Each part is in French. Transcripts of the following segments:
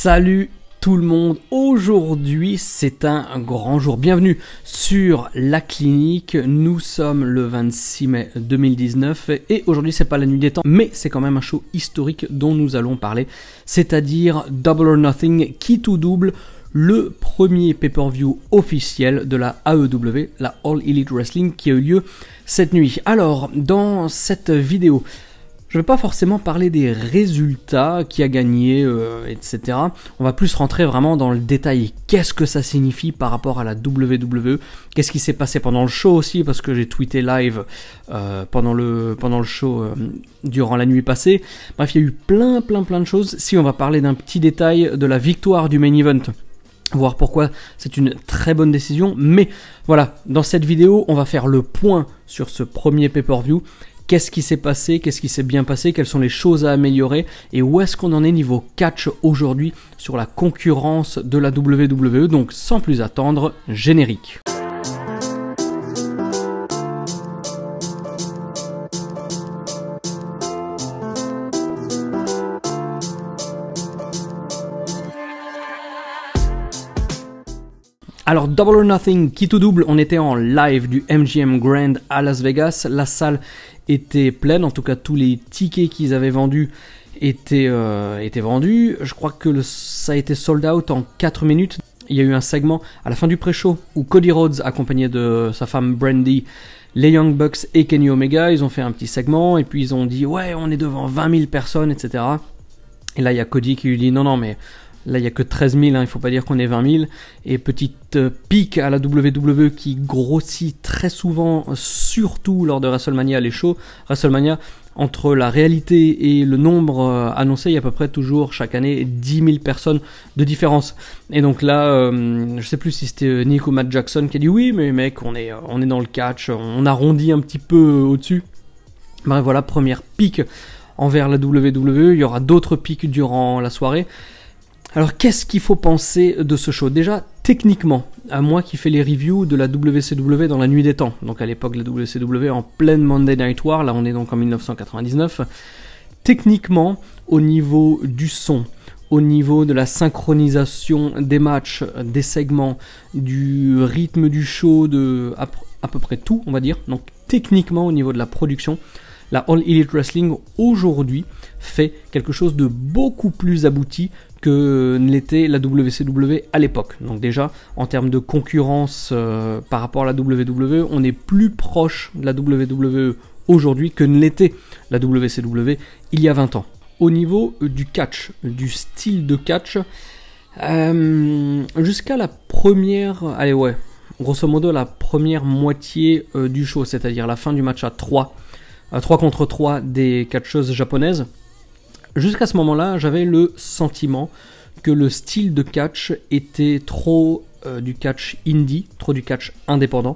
Salut tout le monde, aujourd'hui c'est un grand jour, bienvenue sur la clinique, nous sommes le 26 mai 2019 et aujourd'hui c'est pas la nuit des temps mais c'est quand même un show historique dont nous allons parler, c'est-à-dire Double or Nothing, Quitte ou Double, le premier pay-per-view officiel de la AEW, la All Elite Wrestling, qui a eu lieu cette nuit. Alors dans cette vidéo, je ne vais pas forcément parler des résultats, qui a gagné, etc. On va plus rentrer vraiment dans le détail. Qu'est-ce que ça signifie par rapport à la WWE? Qu'est-ce qui s'est passé pendant le show aussi? Parce que j'ai tweeté live pendant le show durant la nuit passée. Bref, il y a eu plein de choses. Si on va parler d'un petit détail de la victoire du main event, voir pourquoi c'est une très bonne décision. Mais voilà, dans cette vidéo, on va faire le point sur ce premier pay-per-view. Qu'est-ce qui s'est passé, qu'est-ce qui s'est bien passé, quelles sont les choses à améliorer et où est-ce qu'on en est niveau catch aujourd'hui sur la concurrence de la WWE. Donc sans plus attendre, générique. Alors Double or Nothing, Quitte ou Double, on était en live du MGM Grand à Las Vegas, la salle était pleine, en tout cas tous les tickets qu'ils avaient vendus étaient vendus, je crois que ça a été sold out en 4 minutes, il y a eu un segment à la fin du pré-show où Cody Rhodes accompagné de sa femme Brandy, les Young Bucks et Kenny Omega, ils ont fait un petit segment et puis ils ont dit ouais on est devant 20 000 personnes etc. Et là il y a Cody qui lui dit non mais là, il n'y a que 13 000, hein, il ne faut pas dire qu'on est 20 000. Et petite pique à la WWE qui grossit très souvent, surtout lors de WrestleMania, les shows. WrestleMania, entre la réalité et le nombre annoncé, il y a à peu près toujours chaque année 10 000 personnes de différence. Et donc là, je ne sais plus si c'était Nick ou Matt Jackson qui a dit oui, mais mec, on est dans le catch, on arrondit un petit peu au-dessus. Bref, voilà, première pique envers la WWE. Il y aura d'autres piques durant la soirée. Alors qu'est-ce qu'il faut penser de ce show? Déjà, techniquement, à moi qui fais les reviews de la WCW dans la nuit des temps, donc à l'époque la WCW en pleine Monday Night War, là on est donc en 1999, techniquement, au niveau du son, au niveau de la synchronisation des matchs, des segments, du rythme du show, de à peu près tout, on va dire, donc techniquement au niveau de la production, la All Elite Wrestling aujourd'hui fait quelque chose de beaucoup plus abouti que l'était la WCW à l'époque. Donc déjà, en termes de concurrence par rapport à la WWE, on est plus proche de la WWE aujourd'hui que ne l'était la WCW il y a 20 ans. Au niveau du catch, du style de catch, jusqu'à la première... Allez ouais, grosso modo la première moitié du show, c'est-à-dire la fin du match à 3 contre 3 des catcheuses japonaises, jusqu'à ce moment-là, j'avais le sentiment que le style de catch était trop du catch indie, trop du catch indépendant,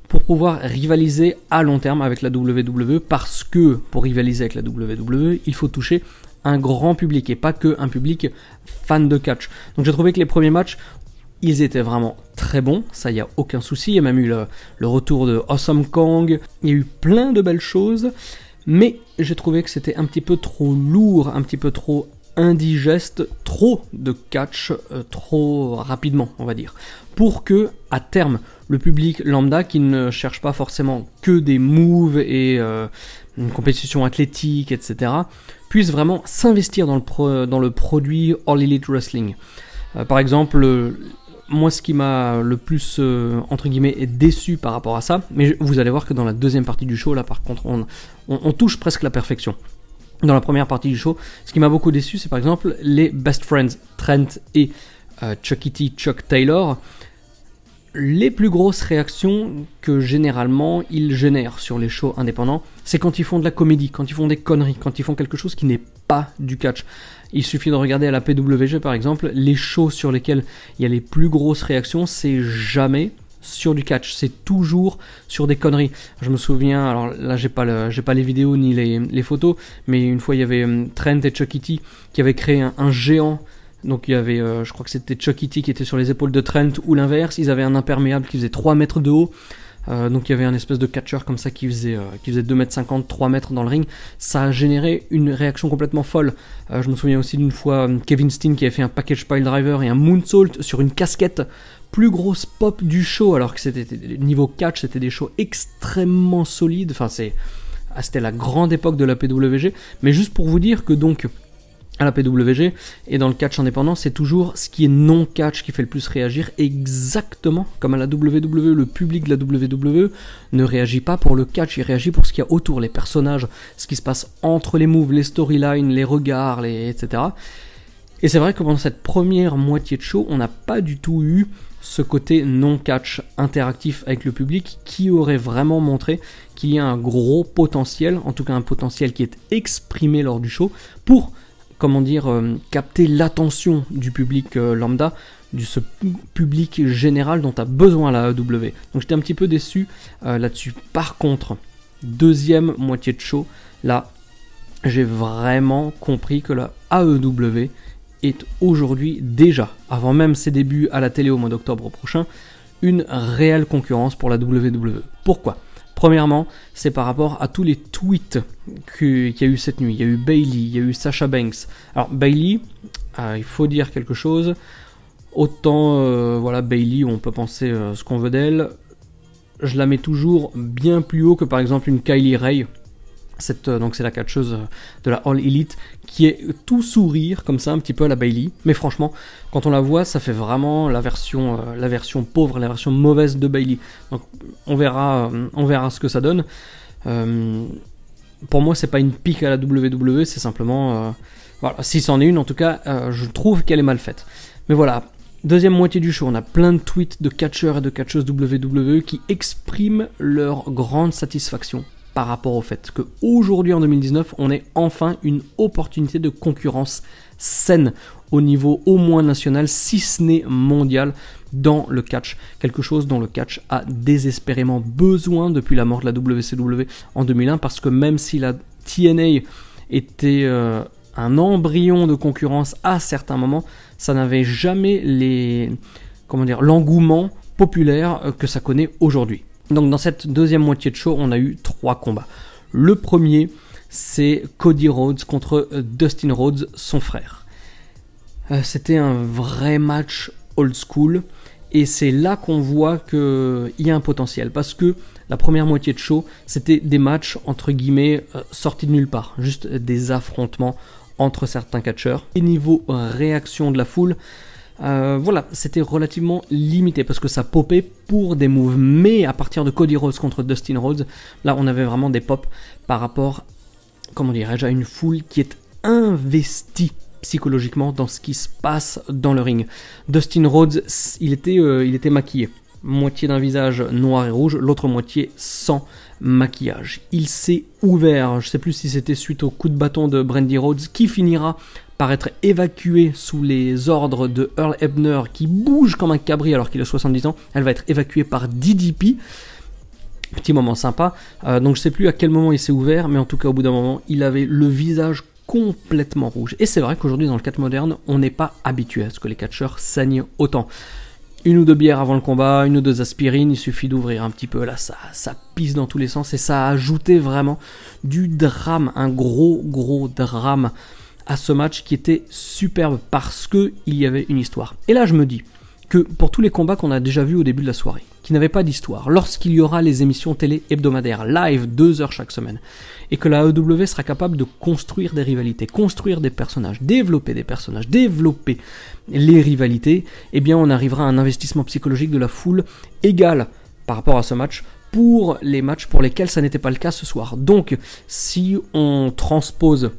pour pouvoir rivaliser à long terme avec la WWE, parce que pour rivaliser avec la WWE, il faut toucher un grand public, et pas que un public fan de catch. Donc j'ai trouvé que les premiers matchs, ils étaient vraiment très bons, ça y a aucun souci, il y a même eu le retour de Awesome Kong, il y a eu plein de belles choses, mais j'ai trouvé que c'était un petit peu trop lourd, un petit peu trop indigeste, trop de catch, trop rapidement on va dire, pour que à terme le public lambda qui ne cherche pas forcément que des moves et une compétition athlétique etc. puisse vraiment s'investir dans le produit All Elite Wrestling. Par exemple, moi ce qui m'a le plus entre guillemets déçu par rapport à ça, mais vous allez voir que dans la deuxième partie du show là par contre on touche presque la perfection. Dans la première partie du show, ce qui m'a beaucoup déçu c'est par exemple les Best Friends, Trent et Chuck Taylor. Les plus grosses réactions que généralement ils génèrent sur les shows indépendants, c'est quand ils font de la comédie, quand ils font des conneries, quand ils font quelque chose qui n'est pas du catch. Il suffit de regarder à la PWG par exemple, les shows sur lesquels il y a les plus grosses réactions, c'est jamais sur du catch, c'est toujours sur des conneries. Je me souviens, alors là j'ai pas les vidéos ni les photos, mais une fois il y avait Trent et Chuck T qui avaient créé un géant. Donc il y avait, je crois que c'était Chuck T qui était sur les épaules de Trent ou l'inverse, ils avaient un imperméable qui faisait 3 mètres de haut. Donc il y avait un espèce de catcher comme ça qui faisait 2,50 m, 3 mètres dans le ring. Ça a généré une réaction complètement folle. Je me souviens aussi d'une fois Kevin Steen qui avait fait un package pile driver et un moonsault sur une casquette. Plus grosse pop du show, alors que c'était niveau catch, c'était des shows extrêmement solides. Enfin, c'était la grande époque de la PWG. Mais juste pour vous dire que donc, à la PWG et dans le catch indépendant, c'est toujours ce qui est non-catch qui fait le plus réagir, exactement comme à la WWE. Le public de la WWE ne réagit pas pour le catch, il réagit pour ce qu'il y a autour, les personnages, ce qui se passe entre les moves, les storylines, les regards, etc. Et c'est vrai que pendant cette première moitié de show, on n'a pas du tout eu ce côté non-catch interactif avec le public qui aurait vraiment montré qu'il y a un gros potentiel, en tout cas un potentiel qui est exprimé lors du show, pour, comment dire, capter l'attention du public lambda, de ce public général dont a besoin la AEW. Donc j'étais un petit peu déçu là-dessus. Par contre, deuxième moitié de show, là, j'ai vraiment compris que la AEW est aujourd'hui déjà, avant même ses débuts à la télé au mois d'octobre prochain, une réelle concurrence pour la WWE. Pourquoi ? Premièrement, c'est par rapport à tous les tweets qu'il y a eu cette nuit. Il y a eu Bayley, il y a eu Sasha Banks. Alors Bayley, il faut dire quelque chose. Autant, voilà, Bayley, on peut penser ce qu'on veut d'elle. Je la mets toujours bien plus haut que par exemple une Kylie Ray. Donc c'est la catcheuse de la All Elite qui est tout sourire comme ça un petit peu à la Bayley, mais franchement quand on la voit ça fait vraiment la version pauvre, la version mauvaise de Bayley. Donc on verra ce que ça donne. Pour moi c'est pas une pique à la WWE, c'est simplement voilà, si c'en est une en tout cas, je trouve qu'elle est mal faite. Mais voilà, deuxième moitié du show, on a plein de tweets de catcheurs et de catcheuses WWE qui expriment leur grande satisfaction par rapport au fait qu'aujourd'hui en 2019, on ait enfin une opportunité de concurrence saine au niveau au moins national, si ce n'est mondial, dans le catch. Quelque chose dont le catch a désespérément besoin depuis la mort de la WCW en 2001, parce que même si la TNA était un embryon de concurrence à certains moments, ça n'avait jamais l'engouement populaire que ça connaît aujourd'hui. Donc dans cette deuxième moitié de show, on a eu 3 combats. Le premier, c'est Cody Rhodes contre Dustin Rhodes, son frère. C'était un vrai match old school, et c'est là qu'on voit qu'il y a un potentiel, parce que la première moitié de show, c'était des matchs entre guillemets sortis de nulle part, juste des affrontements entre certains catcheurs. Et niveau réaction de la foule, voilà, c'était relativement limité parce que ça popait pour des moves, mais à partir de Cody Rhodes contre Dustin Rhodes, là on avait vraiment des pops par rapport, comment dirais-je, à une foule qui est investie psychologiquement dans ce qui se passe dans le ring. Dustin Rhodes, il était maquillé, moitié d'un visage noir et rouge, l'autre moitié sans maquillage. Il s'est ouvert, je ne sais plus si c'était suite au coup de bâton de Brandy Rhodes, qui finira par être évacuée sous les ordres de Earl Hebner, qui bouge comme un cabri alors qu'il a 70 ans. Elle va être évacuée par DDP. Petit moment sympa. Donc je sais plus à quel moment il s'est ouvert, mais en tout cas au bout d'un moment, il avait le visage complètement rouge. Et c'est vrai qu'aujourd'hui dans le catch moderne, on n'est pas habitué à ce que les catcheurs saignent autant. Une ou deux bières avant le combat, une ou deux aspirines, il suffit d'ouvrir un petit peu, là ça pisse dans tous les sens, et ça a ajouté vraiment du drame, un gros drame à ce match qui était superbe parce qu'il y avait une histoire. Et là je me dis que pour tous les combats qu'on a déjà vus au début de la soirée, qui n'avaient pas d'histoire, lorsqu'il y aura les émissions télé hebdomadaires, live, 2 heures chaque semaine, et que la AEW sera capable de construire des rivalités, construire des personnages, développer les rivalités, eh bien on arrivera à un investissement psychologique de la foule égal par rapport à ce match pour les matchs pour lesquels ça n'était pas le cas ce soir. Donc si on transpose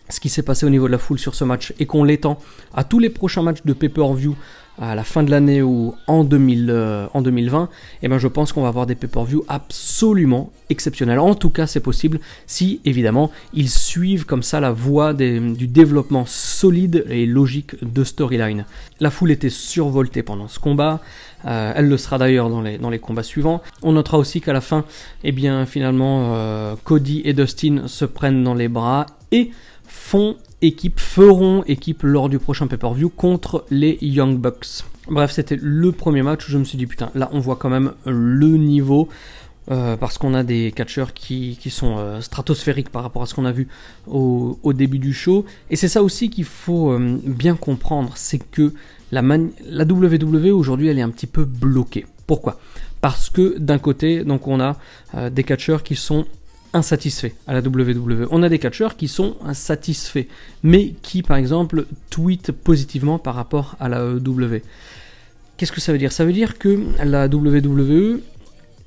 ce qui s'est passé au niveau de la foule sur ce match et qu'on l'étend à tous les prochains matchs de pay-per-view à la fin de l'année ou en 2020, et ben je pense qu'on va avoir des pay-per-view absolument exceptionnels. En tout cas, c'est possible si, évidemment, ils suivent comme ça la voie du développement solide et logique de storyline. La foule était survoltée pendant ce combat, elle le sera d'ailleurs dans les combats suivants. On notera aussi qu'à la fin, eh bien, finalement, Cody et Dustin se prennent dans les bras et font feront équipe lors du prochain pay-per-view contre les Young Bucks. Bref, c'était le premier match où je me suis dit putain, là on voit quand même le niveau. Parce qu'on a des catcheurs qui sont stratosphériques par rapport à ce qu'on a vu au début du show. Et c'est ça aussi qu'il faut bien comprendre, c'est que la WWE aujourd'hui elle est un petit peu bloquée. Pourquoi ? Parce que d'un côté, donc on a des catcheurs qui sont insatisfaits à la WWE. On a des catcheurs qui sont insatisfaits, mais qui par exemple tweetent positivement par rapport à la WWE. Qu'est-ce que ça veut dire ? Ça veut dire que la WWE,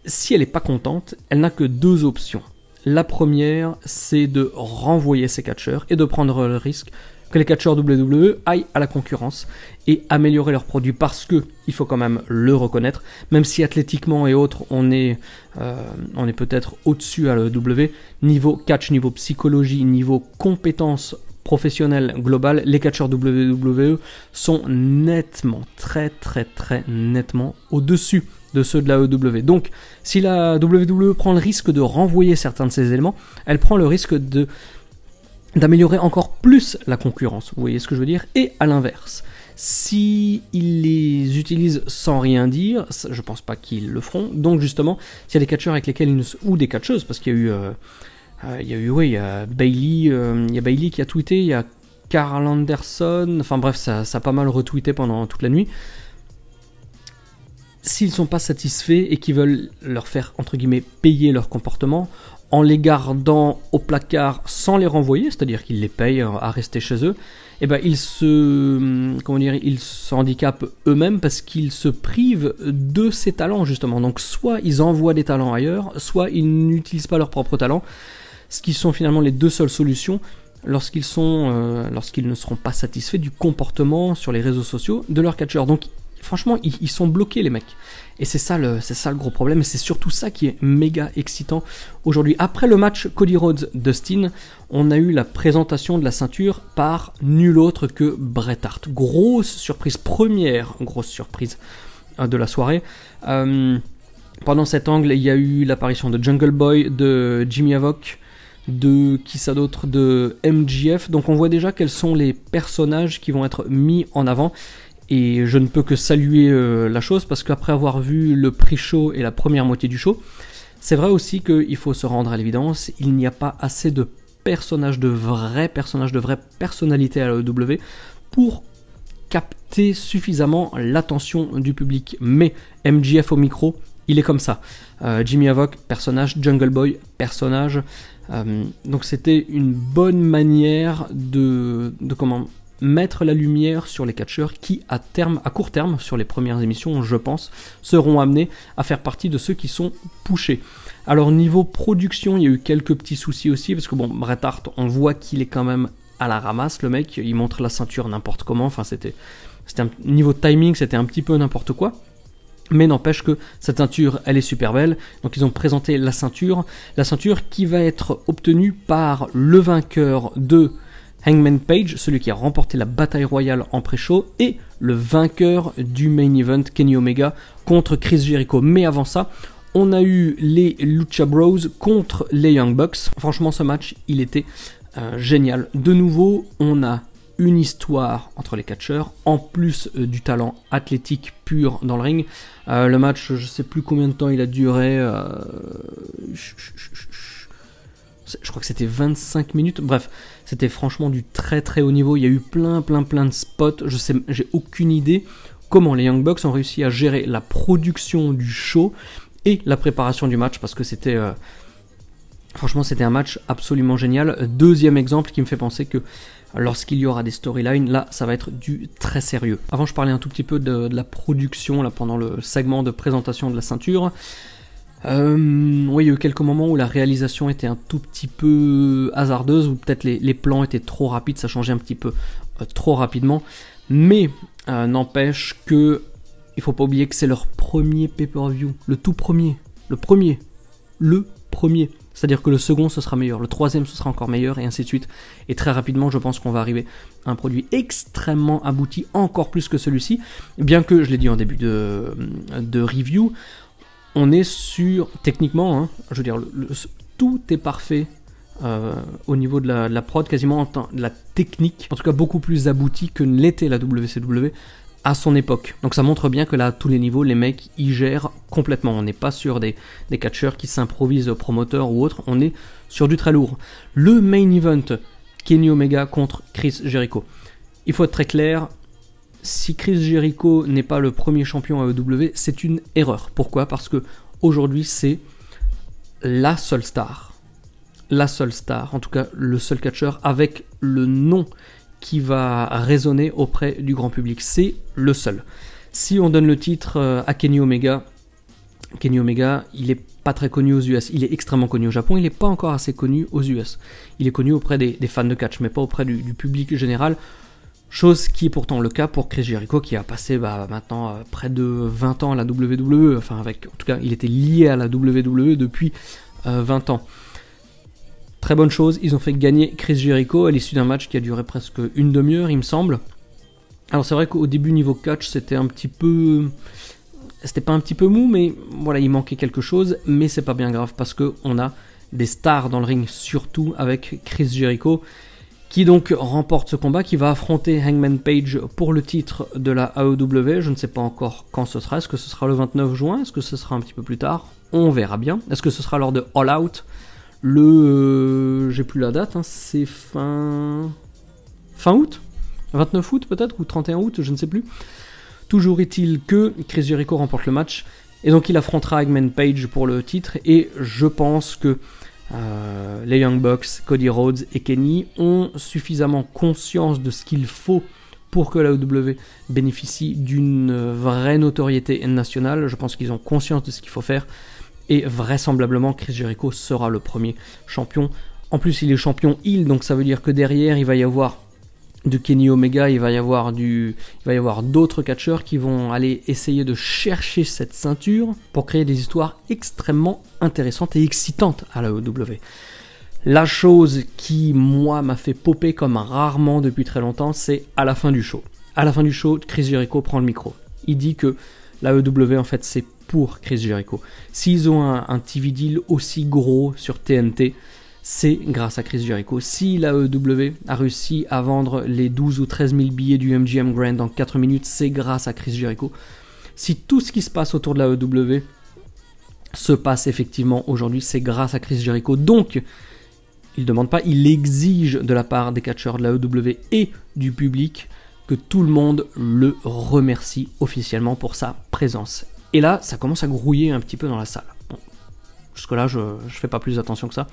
si elle n'est pas contente, elle n'a que deux options. La première, c'est de renvoyer ses catcheurs et de prendre le risque que les catcheurs WWE aillent à la concurrence et améliorer leurs produits, parce que, il faut quand même le reconnaître, même si athlétiquement et autres, on est peut-être au-dessus à la WWE, niveau catch, niveau psychologie, niveau compétences professionnelles globales, les catcheurs WWE sont nettement, très nettement au-dessus de ceux de la EW. Donc, si la WWE prend le risque de renvoyer certains de ces éléments, elle prend le risque d'améliorer encore plus la concurrence. Vous voyez ce que je veux dire ? Et à l'inverse, si ils les utilisent sans rien dire, je pense pas qu'ils le feront. Donc justement, s'il y a des catcheurs avec lesquels ou des catcheuses, parce qu'il y a eu Bayley qui a tweeté, il y a Carl Anderson, enfin bref, ça a pas mal retweeté pendant toute la nuit. S'ils ne sont pas satisfaits et qu'ils veulent leur faire, entre guillemets, payer leur comportement, en les gardant au placard sans les renvoyer, c'est-à-dire qu'ils les payent à rester chez eux, eh ben ils se handicapent eux-mêmes parce qu'ils se privent de ces talents, justement. Donc soit ils envoient des talents ailleurs, soit ils n'utilisent pas leurs propres talents, ce qui sont finalement les deux seules solutions lorsqu'ils ne seront pas satisfaits du comportement sur les réseaux sociaux de leurs catcheurs. Donc franchement, ils sont bloqués, les mecs. Et c'est ça le gros problème. Et c'est surtout ça qui est méga excitant aujourd'hui. Après le match Cody Rhodes-Dustin, on a eu la présentation de la ceinture par nul autre que Bret Hart. Grosse surprise, première grosse surprise de la soirée. Pendant cet angle, il y a eu l'apparition de Jungle Boy, de Jimmy Havoc, de qui ça d'autre, de MJF. Donc on voit déjà quels sont les personnages qui vont être mis en avant. Et je ne peux que saluer la chose, parce qu'après avoir vu le pré-show et la première moitié du show, c'est vrai aussi qu'il faut se rendre à l'évidence, il n'y a pas assez de personnages, de vraies personnalités à la EW pour capter suffisamment l'attention du public. Mais MJF au micro, il est comme ça. Jimmy Havoc, personnage. Jungle Boy, personnage. Donc c'était une bonne manière de mettre la lumière sur les catcheurs qui, à court terme, sur les premières émissions, je pense, seront amenés à faire partie de ceux qui sont pushés. Alors, niveau production, il y a eu quelques petits soucis aussi, parce que bon, Bret Hart, on voit qu'il est quand même à la ramasse, le mec, il montre la ceinture n'importe comment, enfin, niveau timing, c'était un petit peu n'importe quoi. Mais n'empêche que cette ceinture, elle est super belle. Donc ils ont présenté la ceinture qui va être obtenue par le vainqueur de Hangman Page, celui qui a remporté la bataille royale en pré-show, et le vainqueur du main event, Kenny Omega, contre Chris Jericho. Mais avant ça, on a eu les Lucha Bros contre les Young Bucks. Franchement, ce match, il était génial. De nouveau, on a une histoire entre les catcheurs, en plus du talent athlétique pur dans le ring. Le match, je sais plus combien de temps il a duré. Je crois que c'était 25 minutes. Bref, c'était franchement du très très haut niveau. Il y a eu plein de spots. J'ai aucune idée comment les Young Bucks ont réussi à gérer la production du show et la préparation du match, parce que c'était franchement c'était un match absolument génial. Deuxième exemple qui me fait penser que lorsqu'il y aura des storylines, là ça va être du très sérieux. Avant, je parlais un tout petit peu de la production là pendant le segment de présentation de la ceinture. Oui, il y a eu quelques moments où la réalisation était un tout petit peu hasardeuse, ou peut-être les plans étaient trop rapides, ça changeait un petit peu trop rapidement. Mais n'empêche que il faut pas oublier que c'est leur premier pay-per-view, le premier. C'est-à-dire que le second ce sera meilleur, le troisième ce sera encore meilleur, et ainsi de suite. Et très rapidement, je pense qu'on va arriver à un produit extrêmement abouti, encore plus que celui-ci. Bien que, je l'ai dit en début de review, on est sur, techniquement, hein, je veux dire, tout est parfait au niveau de la prod, quasiment de la technique, en tout cas beaucoup plus aboutie que ne l'était la WCW à son époque. Donc ça montre bien que là, à tous les niveaux, les mecs, ils gèrent complètement. On n'est pas sur des catcheurs qui s'improvisent promoteurs ou autres, on est sur du très lourd. Le main event, Kenny Omega contre Chris Jericho. Il faut être très clair, si Chris Jericho n'est pas le premier champion AEW, c'est une erreur. Pourquoi ? Parce que aujourd'hui, c'est la seule star, en tout cas le seul catcheur avec le nom qui va résonner auprès du grand public. C'est le seul. Si on donne le titre à Kenny Omega, il est pas très connu aux US. Il est extrêmement connu au Japon. Il n'est pas encore assez connu aux US. Il est connu auprès des fans de catch, mais pas auprès du public général. Chose qui est pourtant le cas pour Chris Jericho, qui a passé maintenant près de 20 ans à la WWE. Enfin, en tout cas, il était lié à la WWE depuis 20 ans. Très bonne chose, ils ont fait gagner Chris Jericho à l'issue d'un match qui a duré presque une demi-heure, il me semble. Alors c'est vrai qu'au début, niveau catch, c'était un petit peu... C'était pas un petit peu mou, mais voilà, il manquait quelque chose. Mais c'est pas bien grave, parce qu'on a des stars dans le ring, surtout avec Chris Jericho, qui donc remporte ce combat, qui va affronter Hangman Page pour le titre de la AEW. Je ne sais pas encore quand ce sera. Est-ce que ce sera le 29 juin? Est-ce que ce sera un petit peu plus tard? On verra bien. Est-ce que ce sera lors de All Out? J'ai plus la date, c'est fin août, 29 août peut-être, ou 31 août, je ne sais plus. Toujours est-il que Chris Jericho remporte le match, et donc il affrontera Hangman Page pour le titre, et je pense que les Young Bucks, Cody Rhodes et Kenny ont suffisamment conscience de ce qu'il faut pour que la AEW bénéficie d'une vraie notoriété nationale. Je pense qu'ils ont conscience de ce qu'il faut faire. Et vraisemblablement, Chris Jericho sera le premier champion. En plus, il est champion heel, donc ça veut dire que derrière, il va y avoir de Kenny Omega, il va y avoir d'autres catcheurs qui vont aller essayer de chercher cette ceinture pour créer des histoires extrêmement intéressantes et excitantes à la AEW. La chose qui, moi, m'a fait popper comme rarement depuis très longtemps, c'est à la fin du show. À la fin du show, Chris Jericho prend le micro. Il dit que la AEW, en fait, c'est pour Chris Jericho. S'ils ont un TV deal aussi gros sur TNT, c'est grâce à Chris Jericho. Si la AEW a réussi à vendre les 12 ou 13 000 billets du MGM Grand en 4 minutes, c'est grâce à Chris Jericho. Si tout ce qui se passe autour de la AEW se passe effectivement aujourd'hui, c'est grâce à Chris Jericho. Donc, il ne demande pas, il exige de la part des catcheurs de la AEW et du public que tout le monde le remercie officiellement pour sa présence. Et là, ça commence à grouiller un petit peu dans la salle. Bon, jusque-là, je ne fais pas plus attention que ça.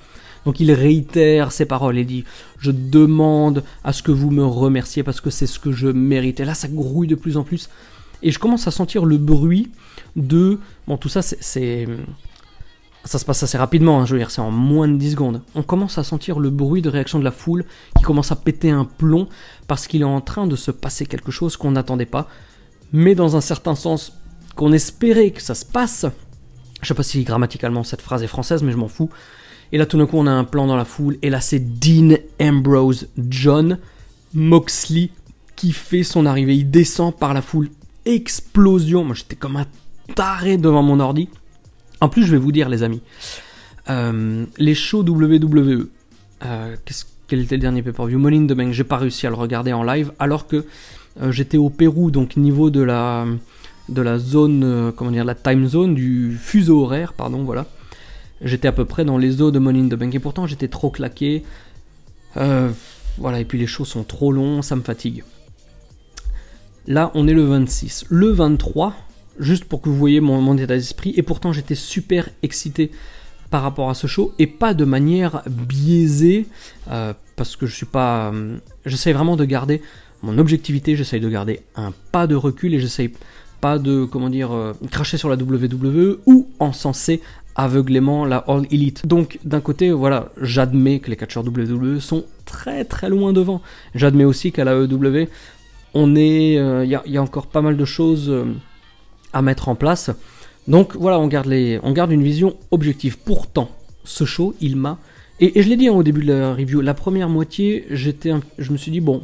Donc il réitère ses paroles et dit « Je demande à ce que vous me remerciez parce que c'est ce que je mérite. » Et là, ça grouille de plus en plus. Et je commence à sentir le bruit de... Bon, tout ça, ça se passe assez rapidement, je veux dire, c'est en moins de 10 secondes. On commence à sentir le bruit de réaction de la foule qui commence à péter un plomb parce qu'il est en train de se passer quelque chose qu'on n'attendait pas. Mais dans un certain sens... qu'on espérait que ça se passe. Je sais pas si grammaticalement cette phrase est française, mais je m'en fous. Et là, tout d'un coup, on a un plan dans la foule, et là, c'est Dean Ambrose, John Moxley, qui fait son arrivée. Il descend par la foule. Explosion. Moi, j'étais comme un taré devant mon ordi. En plus, je vais vous dire, les amis, les shows WWE, quel était le dernier pay-per-view? Money in the Bank, j'ai pas réussi à le regarder en live, alors que j'étais au Pérou, donc niveau de la zone, la time zone, du fuseau horaire, pardon, voilà. J'étais à peu près dans les eaux de Money in the Bank, et pourtant j'étais trop claqué. Voilà, et puis les shows sont trop longs, ça me fatigue. Là, on est le 26. Le 23, juste pour que vous voyez mon état d'esprit, et pourtant j'étais super excité par rapport à ce show, et pas de manière biaisée, parce que je suis pas... j'essaye vraiment de garder mon objectivité, j'essaye de garder un pas de recul, et j'essaye pas de, cracher sur la WWE, ou encenser aveuglément la All Elite. Donc d'un côté, voilà, j'admets que les catcheurs WWE sont très très loin devant. J'admets aussi qu'à la AEW, il y a encore pas mal de choses à mettre en place. Donc voilà, on garde une vision objective. Pourtant, ce show, il m'a... Et je l'ai dit au début de la review, la première moitié, je me suis dit, bon,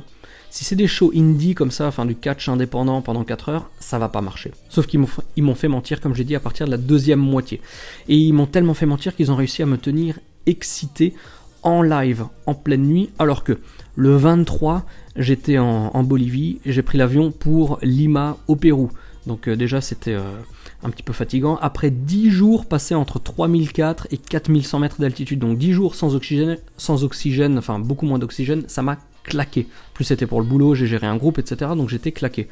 si c'est des shows indie comme ça, enfin du catch indépendant pendant 4 heures, ça va pas marcher. Sauf qu'ils m'ont fait mentir, comme j'ai dit, à partir de la deuxième moitié. Et ils m'ont tellement fait mentir qu'ils ont réussi à me tenir excité en live en pleine nuit, alors que le 23, j'étais en Bolivie et j'ai pris l'avion pour Lima au Pérou. Donc déjà c'était un petit peu fatigant. Après 10 jours passés entre 3004 et 4100 mètres d'altitude, donc 10 jours sans oxygène, enfin beaucoup moins d'oxygène, ça m'a claqué. Plus c'était pour le boulot, j'ai géré un groupe, etc. Donc j'étais claqué.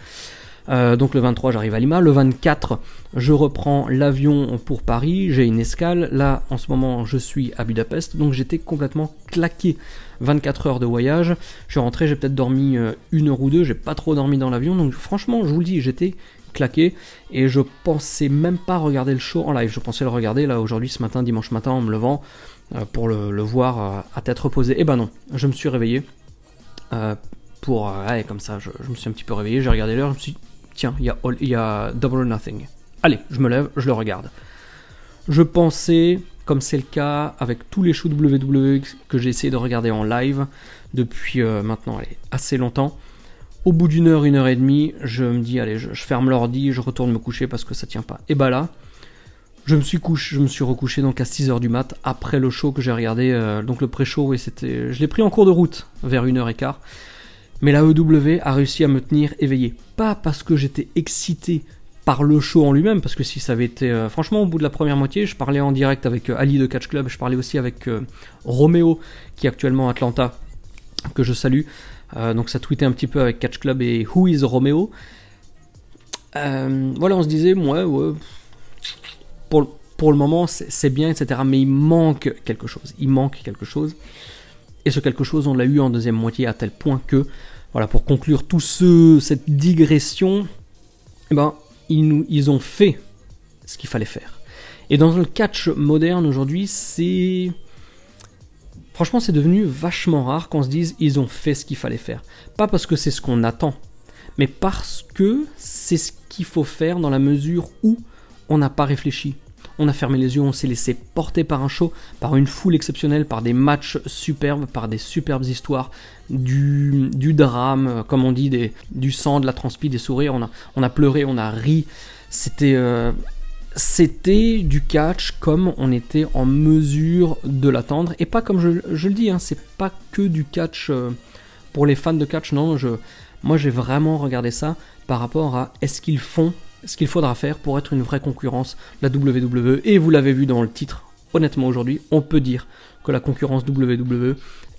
Donc le 23 j'arrive à Lima, le 24 je reprends l'avion pour Paris, j'ai une escale, là en ce moment je suis à Budapest, donc j'étais complètement claqué. 24 heures de voyage, je suis rentré, j'ai peut-être dormi 1 heure ou 2, j'ai pas trop dormi dans l'avion, donc franchement je vous le dis, j'étais claqué et je pensais même pas regarder le show en live, je pensais le regarder là aujourd'hui ce matin, dimanche matin en me levant pour le voir à tête reposée. Et ben non, je me suis réveillé comme ça, je me suis un petit peu réveillé, j'ai regardé l'heure, je me suis dit tiens, il y a Double or Nothing. Allez, je me lève, je le regarde. Je pensais, comme c'est le cas avec tous les shows WWE que j'ai essayé de regarder en live depuis maintenant assez longtemps, au bout d'une heure et demie, je me dis allez, je ferme l'ordi, je retourne me coucher parce que ça tient pas. Et bah là, je me suis recouché donc à 6h du mat après le show que j'ai regardé, donc le pré-show, et je l'ai pris en cours de route vers 1h15. Mais la EW a réussi à me tenir éveillé. Pas parce que j'étais excité par le show en lui-même, parce que si ça avait été... franchement, au bout de la première moitié, je parlais en direct avec Ali de Catch Club, je parlais aussi avec Roméo, qui est actuellement à Atlanta, que je salue. Donc ça tweetait un petit peu avec Catch Club et Who is Roméo. Voilà, on se disait, ouais, pour le moment, c'est bien, etc. Mais il manque quelque chose. Et ce quelque chose, on l'a eu en deuxième moitié à tel point que, voilà, pour conclure cette digression, ils ont fait ce qu'il fallait faire. Et dans le catch moderne aujourd'hui, franchement, c'est devenu vachement rare qu'on se dise ils ont fait ce qu'il fallait faire. Pas parce que c'est ce qu'on attend, mais parce que c'est ce qu'il faut faire dans la mesure où on n'a pas réfléchi. On a fermé les yeux, on s'est laissé porter par un show, par une foule exceptionnelle, par des matchs superbes, par des superbes histoires, du drame, comme on dit, du sang, de la transpi, des sourires. On a pleuré, on a ri. C'était du catch comme on était en mesure de l'attendre. Et pas comme je le dis, hein, c'est pas que du catch pour les fans de catch, non. Moi j'ai vraiment regardé ça par rapport à est-ce qu'ils font ce qu'il faudra faire pour être une vraie concurrence de la WWE. Et vous l'avez vu dans le titre, honnêtement aujourd'hui, on peut dire que la concurrence WWE,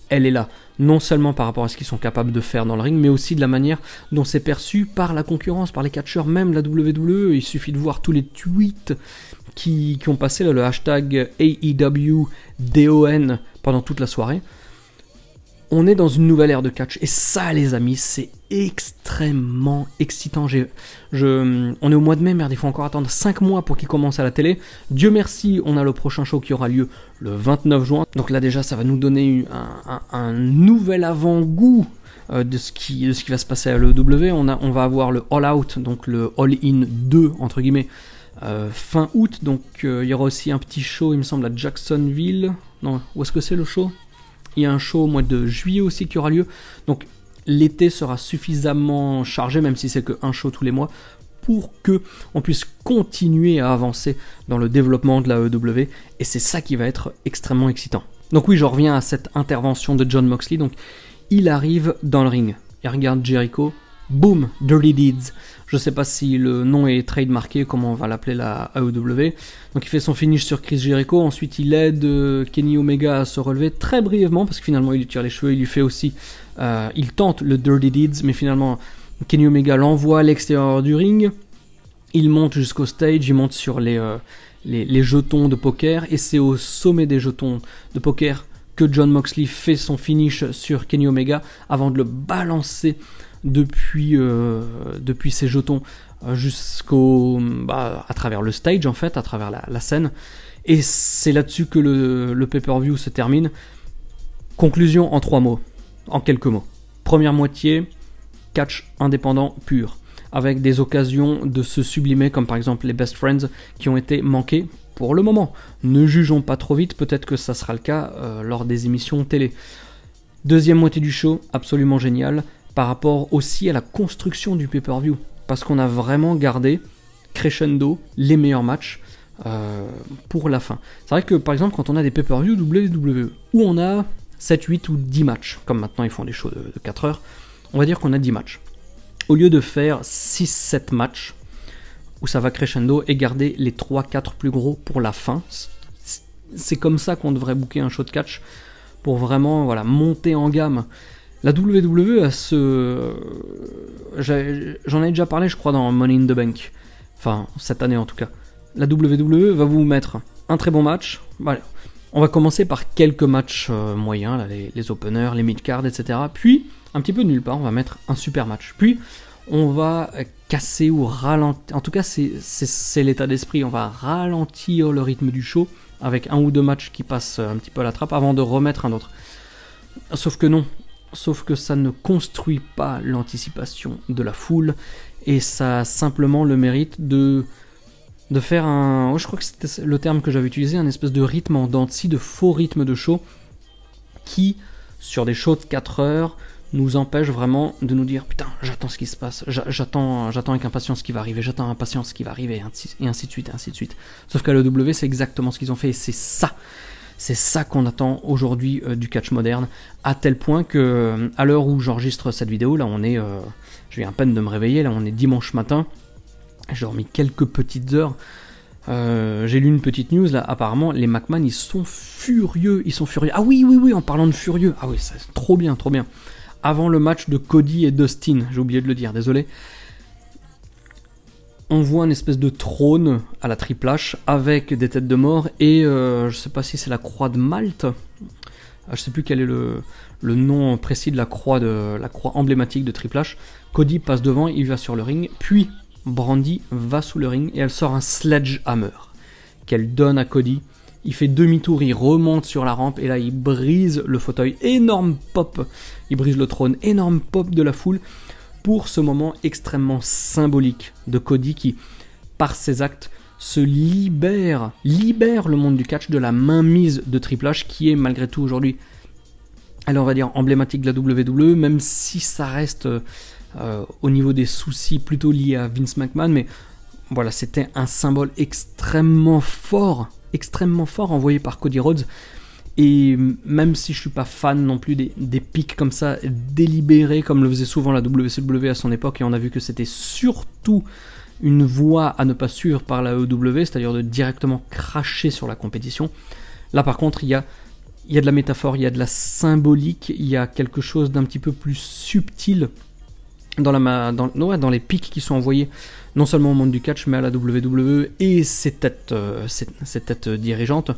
elle est là. Non seulement par rapport à ce qu'ils sont capables de faire dans le ring, mais aussi de la manière dont c'est perçu par la concurrence, par les catcheurs, même la WWE. Il suffit de voir tous les tweets qui ont passé là, le hashtag AEWDON pendant toute la soirée. On est dans une nouvelle ère de catch, et ça les amis, c'est extrêmement excitant. On est au mois de mai, merde, il faut encore attendre 5 mois pour qu'il commence à la télé. Dieu merci, on a le prochain show qui aura lieu le 29 juin. Donc là déjà, ça va nous donner un nouvel avant-goût de ce qui va se passer à l'EW. On va avoir le All Out, donc le All In 2, entre guillemets, fin août. Donc il y aura aussi un petit show, il me semble, à Jacksonville. Non, où est-ce que c'est le show ? Il y a un show au mois de juillet aussi qui aura lieu. Donc l'été sera suffisamment chargé, même si c'est qu'un show tous les mois, pour que on puisse continuer à avancer dans le développement de la EW. Et c'est ça qui va être extrêmement excitant. Donc oui, je reviens à cette intervention de Jon Moxley. Donc il arrive dans le ring. Il regarde Jericho. Boom, Dirty Deeds. Je sais pas si le nom est trademarké, comment on va l'appeler la AEW. Donc il fait son finish sur Chris Jericho, ensuite il aide Kenny Omega à se relever très brièvement, parce que finalement il lui tire les cheveux, il lui fait aussi... il tente le Dirty Deeds, mais finalement Kenny Omega l'envoie à l'extérieur du ring. Il monte jusqu'au stage, il monte sur les jetons de poker, et c'est au sommet des jetons de poker que Jon Moxley fait son finish sur Kenny Omega, avant de le balancer depuis ses jetons à travers le stage, en fait, à travers la scène. Et c'est là-dessus que le pay-per-view se termine. Conclusion en quelques mots. Première moitié, catch indépendant pur, avec des occasions de se sublimer, comme par exemple les Best Friends qui ont été manquées pour le moment. Ne jugeons pas trop vite, peut-être que ça sera le cas lors des émissions télé. Deuxième moitié du show, absolument génial, par rapport aussi à la construction du pay-per-view, parce qu'on a vraiment gardé crescendo les meilleurs matchs. pour la fin. C'est vrai que par exemple quand on a des pay-per-view WWE où on a 7, 8 ou 10 matchs, comme maintenant ils font des shows de 4 heures, on va dire qu'on a 10 matchs. Au lieu de faire 6-7 matchs, où ça va crescendo, et garder les 3-4 plus gros pour la fin, c'est comme ça qu'on devrait booker un show de catch, pour vraiment voilà, monter en gamme. La WWE a j'en ai déjà parlé je crois dans Money in the Bank, enfin cette année en tout cas. La WWE va vous mettre un très bon match, voilà. On va commencer par quelques matchs moyens, là, les openers, les mid-cards, etc. Puis, un petit peu de nulle part, on va mettre un super match. Puis, on va casser ou ralentir, en tout cas c'est l'état d'esprit, on va ralentir le rythme du show avec un ou deux matchs qui passent un petit peu à la trappe avant de remettre un autre. Sauf que non, sauf que ça ne construit pas l'anticipation de la foule et ça a simplement le mérite de faire un... je crois que c'était le terme que j'avais utilisé, un espèce de rythme en dents de scie, de faux rythme de show qui, sur des shows de 4 heures, nous empêche vraiment de nous dire putain, j'attends ce qui se passe, j'attends avec impatience ce qui va arriver, j'attends avec impatience ce qui va arriver, et ainsi de suite, et ainsi de suite. Sauf qu'à l'EW, c'est exactement ce qu'ils ont fait, et c'est ça qu'on attend aujourd'hui du catch moderne, à tel point que, à l'heure où j'enregistre cette vidéo, là on est, je viens à peine de me réveiller, là on est dimanche matin, j'ai dormi quelques petites heures. J'ai lu une petite news là, apparemment les McMahon ils sont furieux. Ah oui, en parlant de furieux, ah oui, c'est trop bien. Avant le match de Cody et Dustin, j'ai oublié de le dire, désolé. On voit une espèce de trône à la Triple H avec des têtes de mort et je sais pas si c'est la croix de Malte. Je sais plus quel est le nom précis de la croix emblématique de Triple H. Cody passe devant, il va sur le ring, puis Brandi va sous le ring et elle sort un sledgehammer qu'elle donne à Cody. Il fait demi-tour, il remonte sur la rampe et là il brise le fauteuil, énorme pop, il brise le trône, énorme pop de la foule pour ce moment extrêmement symbolique de Cody qui, par ses actes, se libère le monde du catch de la mainmise de Triple H qui est malgré tout aujourd'hui, alors on va dire emblématique de la WWE, même si ça reste au niveau des soucis plutôt liés à Vince McMahon, mais voilà, c'était un symbole extrêmement fort envoyé par Cody Rhodes, et même si je suis pas fan non plus des pics comme ça délibérés comme le faisait souvent la WCW à son époque, et on a vu que c'était surtout une voie à ne pas suivre par la EW, c'est-à-dire de directement cracher sur la compétition. Là par contre il y a de la métaphore, il y a de la symbolique, il y a quelque chose d'un petit peu plus subtil dans les pics qui sont envoyés non seulement au monde du catch mais à la WWE et ses têtes dirigeantes.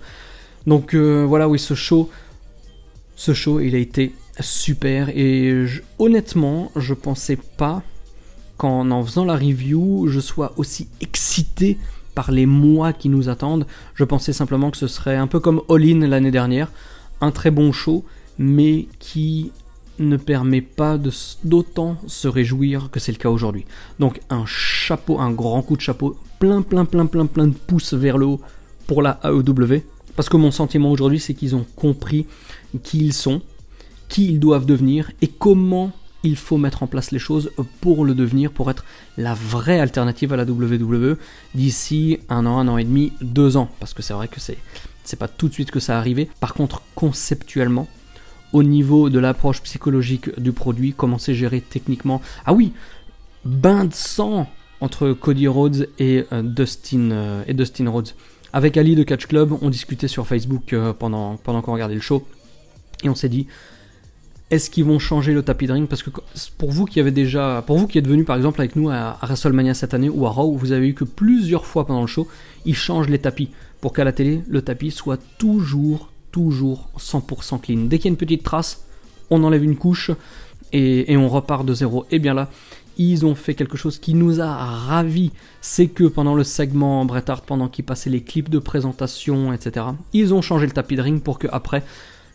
Donc voilà, oui, ce show il a été super et honnêtement je pensais pas qu'en faisant la review je sois aussi excité par les mois qui nous attendent. Je pensais simplement que ce serait un peu comme All In l'année dernière, un très bon show mais qui ne permet pas d'autant se réjouir que c'est le cas aujourd'hui. Donc un chapeau, un grand coup de chapeau, plein de pouces vers le haut pour la AEW, parce que mon sentiment aujourd'hui c'est qu'ils ont compris qui ils sont, qui ils doivent devenir et comment il faut mettre en place les choses pour le devenir, pour être la vraie alternative à la WWE d'ici 1 an, 1 an et demi, 2 ans, parce que c'est vrai que c'est pas tout de suite que ça arrive. Par contre, conceptuellement, au niveau de l'approche psychologique du produit, comment c'est géré techniquement. Ah oui, bain de sang entre Cody Rhodes et Dustin Rhodes. Avec Ali de Catch Club, on discutait sur Facebook pendant qu'on regardait le show, et on s'est dit, est-ce qu'ils vont changer le tapis de ring? Parce que pour vous qui êtes venu par exemple avec nous à WrestleMania cette année ou à Raw, vous avez vu que plusieurs fois pendant le show, ils changent les tapis pour qu'à la télé, le tapis soit toujours 100% clean. Dès qu'il y a une petite trace, on enlève une couche et on repart de zéro. Et bien là, ils ont fait quelque chose qui nous a ravis. C'est que pendant le segment Bret Hart, pendant qu'il passait les clips de présentation, etc., ils ont changé le tapis de ring pour que après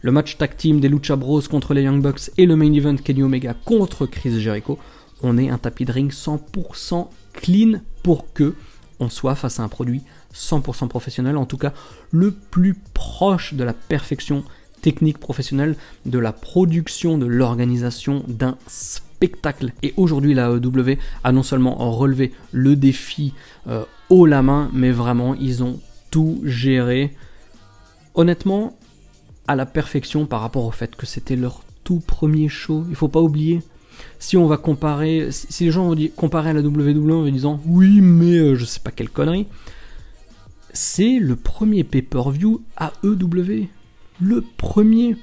le match tag team des Lucha Bros contre les Young Bucks et le main event Kenny Omega contre Chris Jericho, on ait un tapis de ring 100% clean pour que on soit face à un produit 100% professionnel, en tout cas le plus proche de la perfection technique professionnelle, de la production, de l'organisation d'un spectacle. Et aujourd'hui la AEW a non seulement relevé le défi haut la main, mais vraiment ils ont tout géré, honnêtement, à la perfection par rapport au fait que c'était leur tout premier show. Il faut pas oublier. Si on va comparer, si les gens vont comparer à la WWE en disant oui, mais je sais pas quelle connerie, c'est le premier pay-per-view AEW. Le premier.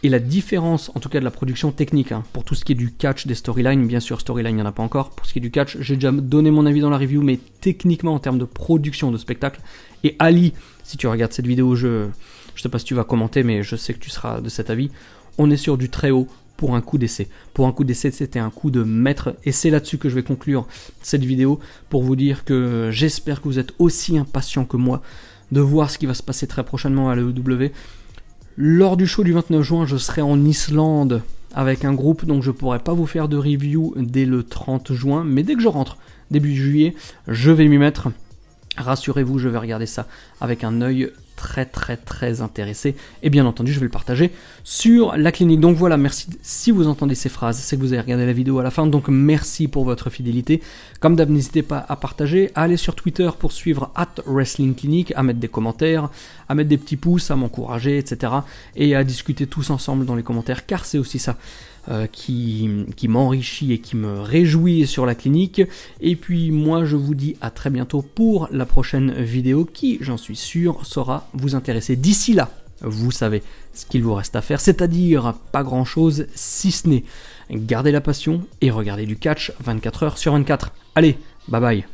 Et la différence, en tout cas de la production technique, hein, pour tout ce qui est du catch, des storylines, bien sûr, storyline, il n'y en a pas encore. Pour ce qui est du catch, j'ai déjà donné mon avis dans la review, mais techniquement, en termes de production de spectacle, et Ali, si tu regardes cette vidéo, je sais pas si tu vas commenter, mais je sais que tu seras de cet avis, on est sur du très haut pour un coup d'essai. Pour un coup d'essai, c'était un coup de maître, et c'est là-dessus que je vais conclure cette vidéo, pour vous dire que j'espère que vous êtes aussi impatients que moi de voir ce qui va se passer très prochainement à l'AEW. Lors du show du 29 juin, je serai en Islande avec un groupe, donc je ne pourrai pas vous faire de review dès le 30 juin, mais dès que je rentre, début juillet, je vais m'y mettre. Rassurez-vous, je vais regarder ça avec un œil très intéressé, et bien entendu je vais le partager sur la clinique. Donc voilà, merci. Si vous entendez ces phrases, c'est que vous avez regardé la vidéo à la fin, donc merci pour votre fidélité. Comme d'hab, n'hésitez pas à partager, à aller sur Twitter pour suivre @WrestlingClinic, à mettre des commentaires, à mettre des petits pouces, à m'encourager, etc. et à discuter tous ensemble dans les commentaires, car c'est aussi ça qui m'enrichit et qui me réjouit sur la clinique. Et puis moi je vous dis à très bientôt pour la prochaine vidéo qui, j'en suis sûr, saura vous intéresser. D'ici là, vous savez ce qu'il vous reste à faire, c'est-à-dire pas grand chose si ce n'est garder la passion et regarder du catch 24 heures sur 24. Allez, bye bye.